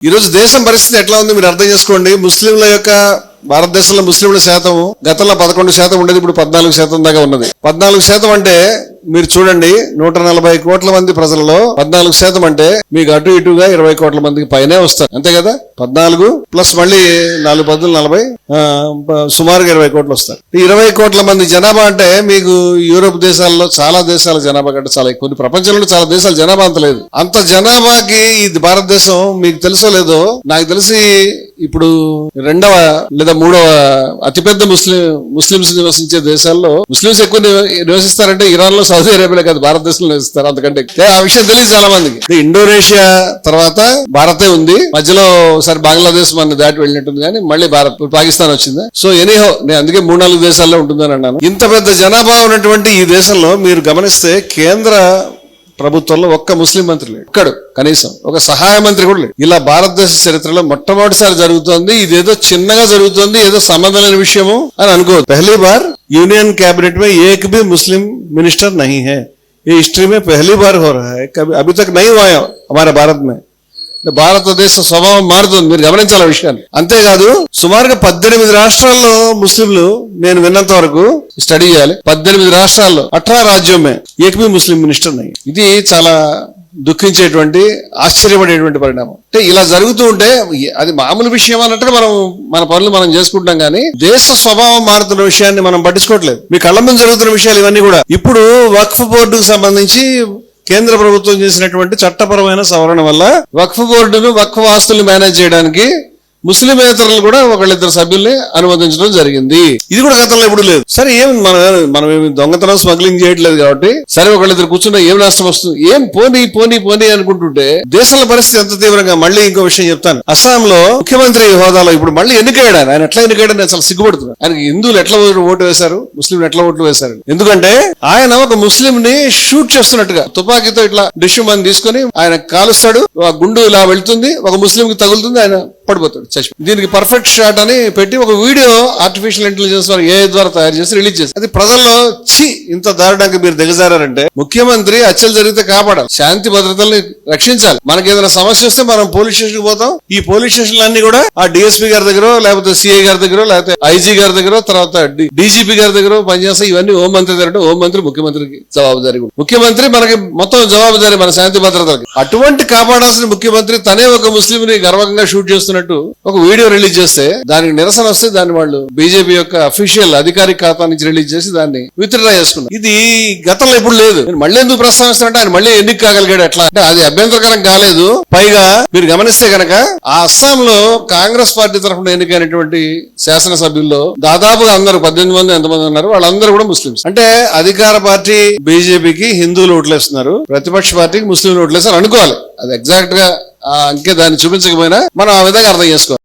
ఈ రోజు దేశం పరిస్థితి ఎట్లా ఉంది మీరు అర్థం చేసుకోండి. ముస్లింల యొక్క భారతదేశంలో ముస్లింల శాతం గతంలో 11% ఉండేది, ఇప్పుడు 14% దాకా ఉన్నది. 14% అంటే మీరు చూడండి, 140 కోట్ల మంది ప్రజలలో 14% అంటే మీకు అటు ఇటుగా 20 కోట్ల మందికి పైనే వస్తారు, అంతే కదా. 14 ప్లస్ మళ్ళీ 4 పద్దులు 40, సుమారుగా 20 కోట్లు వస్తారు. 20 కోట్ల మంది జనాభా అంటే మీకు యూరోప్ దేశాల్లో చాలా దేశాల జనాభా కంటే చాలా ఎక్కువ, ప్రపంచంలో చాలా దేశాల జనాభా అంత లేదు. అంత జనాభాకి ఇది భారతదేశం మీకు తెలుసో లేదో నాకు తెలిసి ఇప్పుడు 2వ లేదా 3వ అతిపెద్ద ముస్లింస్ నివసించే దేశాల్లో ముస్లింస్ ఎక్కువ నివసిస్తారంటే ఇరాన్ లో, సౌదీ అరేబియాలో కాదు, భారతదేశంలో నివసిస్తారు అంతకంటే. ఆ విషయం తెలియదు చాలా మందికి. ఇండోనేషియా తర్వాత భారతే ఉంది, మధ్యలో ఒకసారి బంగ్లాదేశ్ మన దాటి వెళ్ళినట్టుంది, కానీ మళ్ళీ పాకిస్తాన్ వచ్చింది. సో ఎనీహో నేను అందుకే 3-4 దేశాల్లో ఉంటుందని అన్నాను. ఇంత పెద్ద జనాభా ఉన్నటువంటి ఈ దేశంలో మీరు గమనిస్తే కేంద్ర ప్రభుత్వంలో ఒక్క ముస్లిం మంత్రి లేడు, ఒక్కడు, కనీసం ఒక సహాయ మంత్రి కూడా లేడు. ఇలా భారతదేశ చరిత్రలో మొట్టమొదటిసారి జరుగుతోంది. ఇదేదో చిన్నగా జరుగుతోంది, ఏదో సంబంధం లేని విషయము అని అనుకోవద్దు. पहली बार यूनियन कैबिनेट में एक भी मुस्लिम मिनिस्टर नहीं है, ये हिस्ट्री में पहली बार हो रहा है, कभी अभी तक नहीं हुआ है हमारे भारत में. భారతదేశ స్వభావం మారుతుంది, మీరు గమనించాల విషయాన్ని. అంతేకాదు సుమారుగా 18 రాష్ట్రాల్లో ముస్లింలు, నేను విన్నంత వరకు స్టడీ చేయాలి, 18 రాష్ట్రాల్లో 18 राज्यों में एक भी मुस्लिम मिनिस्टर नहीं. ఇది చాలా దుఃఖించేటువంటి, ఆశ్చర్యపడేటువంటి పరిణామం. అంటే ఇలా జరుగుతూ ఉంటే అది మామూలు విషయం అన్నట్టు మన పనులు మనం చేసుకుంటాం, కానీ దేశ స్వభావం మారుతున్న విషయాన్ని మనం పట్టించుకోవట్లేదు. మీ కళ్ళ ముందు జరుగుతున్న విషయాలు ఇవన్నీ కూడా. ఇప్పుడు వక్ఫ్ బోర్డుకు సంబంధించి కేంద్ర ప్రభుత్వం చేసినటువంటి చట్టపరమైన సవరణ వల్ల వక్ఫ్ బోర్డును, వక్ఫ్ ఆస్తులు మేనేజ్ చేయడానికి ముస్లిమేతరులు కూడా ఒకళ్ళిద్దరు సభ్యుల్ని అనుమతించడం జరిగింది. ఇది కూడా గతంలో ఎప్పుడు లేదు. సరే ఏం మనం ఏమి దొంగతనం స్మగ్లింగ్ చేయట్లేదు కాబట్టి సరే ఒకళ్ళిద్దరు కూర్చున్నా ఏం నష్టం వస్తుంది, ఏం పోనీ అనుకుంటుంటే దేశంలో పరిస్థితి ఎంత తీవ్రంగా. మళ్ళీ ఇంకో విషయం చెప్తాను. అస్సాంలో ముఖ్యమంత్రి హోదాలో ఇప్పుడు మళ్ళీ ఎన్నికయ్యాడు. ఆయన ఎట్లా ఎన్నికయ్యాడని అసలు సిగ్గుపడుతున్నాడు. ఆయనకి హిందువులు ఎట్లా ఓటు వేశారు, ముస్లింలు ఎట్లా ఓట్లు వేశారు. ఎందుకంటే ఆయన ఒక ముస్లిం ని షూట్ చేస్తున్నట్టుగా తుపాకీతో ఇట్లా డిష్ మంది తీసుకుని ఆయన కాలుస్తాడు, ఆ గుండు ఇలా వెళ్తుంది, ఒక ముస్లిం కి తగులుతుంది, ఆయన పడిపోతాడు. దీనికి పర్ఫెక్ట్ షాట్ అని పెట్టి ఒక వీడియో ఆర్టిఫిషియల్ ఇంటెలిజెన్స్ AI ద్వారా తయారు చేసి రిలీజ్ చేసి అది ప్రజల్లో ఇంత దారుణంగా మీరు దిగజారంటే, ముఖ్యమంత్రి హత్యలు జరిగితే కాపాడాలి, శాంతి భద్రతల్ని రక్షించాలి. మనకి ఏదైనా సమస్య వస్తే మనం పోలీస్ స్టేషన్ పోతాం. ఈ పోలీస్ స్టేషన్లు అన్ని కూడా ఆ DSP గారి దగ్గర, లేకపోతే CI గారి దగ్గర, లేకపోతే IG గారి దగ్గర, తర్వాత DGP గారి దగ్గర పనిచేస్తాయి. ఇవన్నీ హోంమంత్రి దగ్గర, హోంమంత్రి ముఖ్యమంత్రికి జవాబుదారి. ముఖ్యమంత్రి మనకి మొత్తం జవాబుదారి మన శాంతి భద్రతలకి. అటువంటి కాపాడాల్సిన ముఖ్యమంత్రి తనే ఒక ముస్లిం ని గర్వంగా షూట్ చేస్తున్నట్టు ఒక వీడియో రిలీజ్ చేస్తే దానికి నిరసన వస్తే దాన్ని వాళ్ళు బీజేపీ యొక్క అఫీషియల్ అధికారిక ఖాతా నుంచి రిలీజ్ చేసి దాన్ని విత్డ్రా చేసుకున్నారు. ఇది గతంలో ఎప్పుడు లేదు. మళ్ళీ ఎందుకు ప్రస్తావిస్తారంటే ఆయన మళ్ళీ ఎన్నిక కాగలిగాడు. ఎట్లా అంటే అది అభ్యంతరకరం కాలేదు. పైగా మీరు గమనిస్తే గనక ఆ అస్సాంలో కాంగ్రెస్ పార్టీ తరఫున ఎన్నికైనటువంటి శాసనసభ్యుల్లో దాదాపుగా అందరూ 18 మంది ఎంతమంది ఉన్నారు, వాళ్ళందరూ కూడా ముస్లింస్. అంటే అధికార పార్టీ బీజేపీకి హిందువులు ఓట్లేస్తున్నారు, ప్రతిపక్ష పార్టీకి ముస్లింలు ఓట్లేస్తారు అనుకోవాలి. అది ఎగ్జాక్ట్ గా ఆ అంకె దాన్ని చూపించకపోయినా మనం ఆ విధంగా అర్థం చేసుకోవాలి.